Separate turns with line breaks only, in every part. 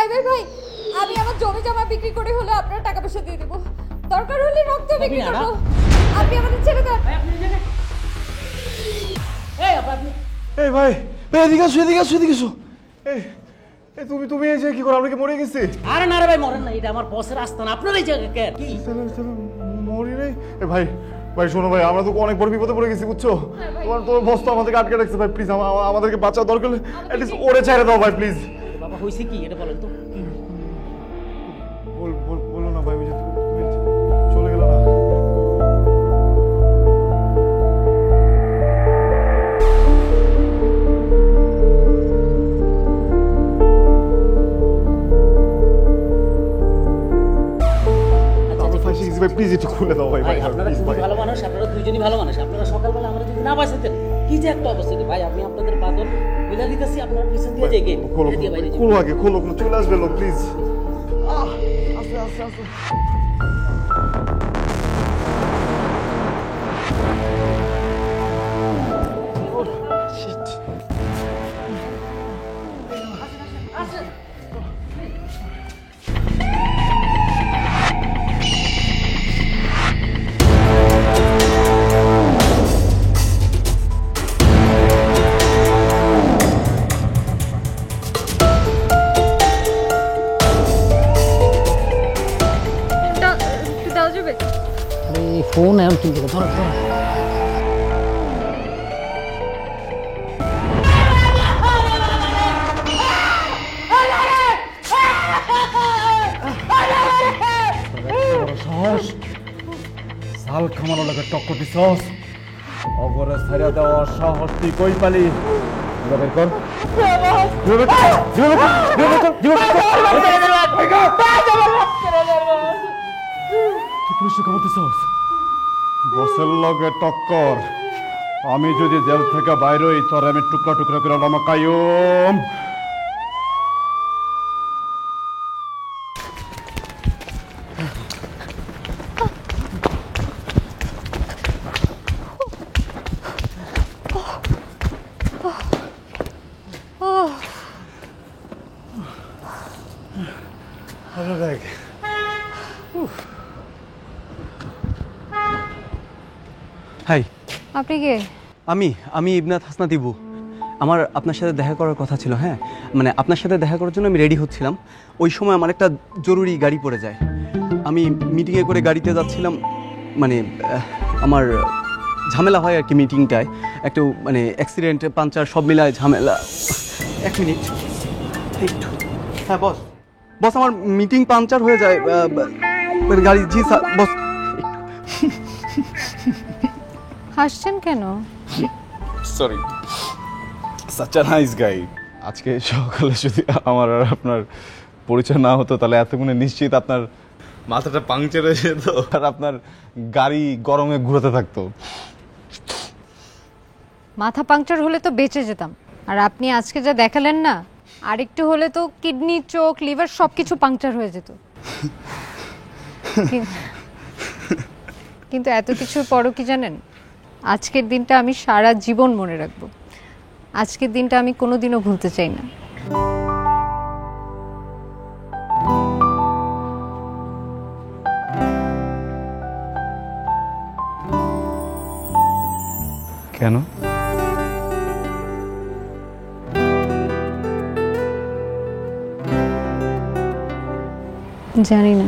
Driver ভাই, আমি আমার জমি জমা বিক্রি করে হলে আপনার টাকা পয়সা দিয়ে দেব, দরকার হলে রক্ত বিক্রি করব। আপনি আমাদের ছেড়ে দেন।
এই ভাই ভাই এদিকে আসো এদিকে আসো। এই এই তুমি এই যে কি করো, আমরা কি মরে গেছি?
আরে না রে ভাই, মরেন না, এটা আমার বসের আস্তানা, আপনার এই জায়গা কেন কি?
মরি নাই। ভাই ভাই শোনো ভাই, আমরা তো অনেক বড় বিপদে পড়ে গেছি বুঝছো। তোমার বস তো আমাদেরকে আটকে রাখছে ভাই, প্লিজ আমাদেরকে বাঁচাও, দরকার হলে অ্যাটলিস্ট ওরে ছেড়ে দাও ভাই প্লিজ।
বাবা হইছে কি এটা বলেন তো।
বলো না ভাই, ওই যে তুমি চলে গেল না। ভাই প্লিজ একটু খুলে দাও ভাই। ভাই
আপনারা খুবই ভালো মানুষ, আপনারা দুইজনই ভালো মানুষ। আপনারা সকালবেলা আমরা যদি না বাঁচাতেন কি যে একটা অবস্থা। ভাই আমি আপনাদের বাদল বুঝা দিতেছি, আপনারা পিছন দিয়ে যাই গেট দিয়ে বাইরে
খোলো আগে, খোলো, চলে আসবে লোক প্লিজ। আস্তে আস্তে আস্তে।
ফোন এখন কিনতে ধরো ধরো।
সাল খামানো লাগে টক্কর দিছস, অগরে ছাড়া দেওয়া সাহস তুই কই পালি? বের কর পুলিশে খবর দিছস? বসের লগে টক্কর, আমি যদি জেল থেকে বাইর হই তোর আমি টুকরা টুকরা করে লমকায়ুম।
হাই,
আপনি কে?
আমি ইবনাথ হাসনাত ইবু। আমার আপনার সাথে দেখা করার কথা ছিল। হ্যাঁ, মানে আপনার সাথে দেখা করার জন্য আমি রেডি হচ্ছিলাম। ওই সময় আমার একটা জরুরি গাড়ি পড়ে যায়। আমি মিটিংয়ে করে গাড়িতে যাচ্ছিলাম, মানে আমার ঝামেলা হয় আর কি মিটিংটায়, একটু মানে অ্যাক্সিডেন্ট, পাঞ্চার সব মিলায় ঝামেলা। এক মিনিট একটু। হ্যাঁ বস, বস আমার মিটিং পাঞ্চার হয়ে যায় গাড়ি। জি স্যার বস।
হাসছেন কেন?
Sorry, such a nice guy. আজকে সকালে যদি আমার আর আপনার পরিচয় না হতো তাহলে এতক্ষণে নিশ্চিত আপনার মাথাটা পাংচার হয়ে যেত আর আপনার গাড়ি গরমে ঘুরাতে থাকতো।
মাথা পাংচার হলে তো বেঁচে যেতাম, আর আপনি আজকে যা দেখালেন না, আরেকটু হলে তো কিডনি, চোখ, লিভার সবকিছু পাংচার হয়ে যেত। কিন্তু এত কিছুর পরও কি জানেন, আজকের দিনটা আমি সারা জীবন মনে রাখবো। আজকের দিনটা আমি কোনোদিনও ভুলতে চাই না।
কেন?
জানি না।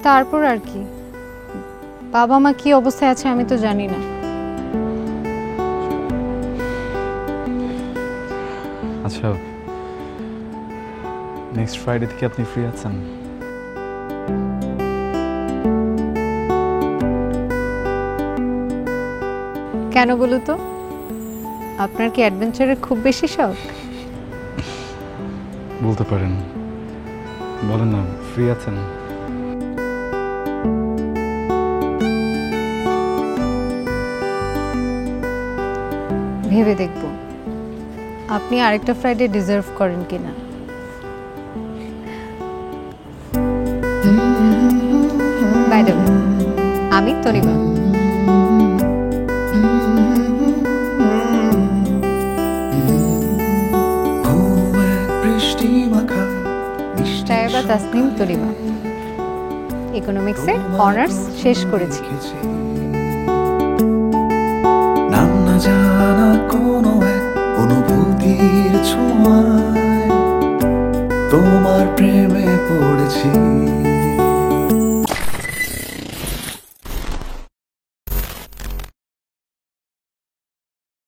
তারপর আর কি, বাবা মা কি অবস্থায় আছে আমি তো জানি না।
আচ্ছা, নেক্সট ফ্রাইডে থেকে আপনি ফ্রি আছেন?
কেন বলো তো, আপনার কি অ্যাডভেঞ্চারের খুব বেশি শখ?
বলতে পারেন, বলেন না, ফ্রি আছেন?
ভেবে দেখব আপনি আরেকটা ফ্রাইডে ডিজার্ভ করেন কিনা। বাই দ্য ওয়ে, আমি তনিমা। সাহেবা তাসনিম তনিমা, ইকোনমিক্সে অনার্স শেষ করেছি।
নাম না জানা কোনো এক অনুভূতির ছোঁয়ায় তোমার প্রেমে পড়েছি।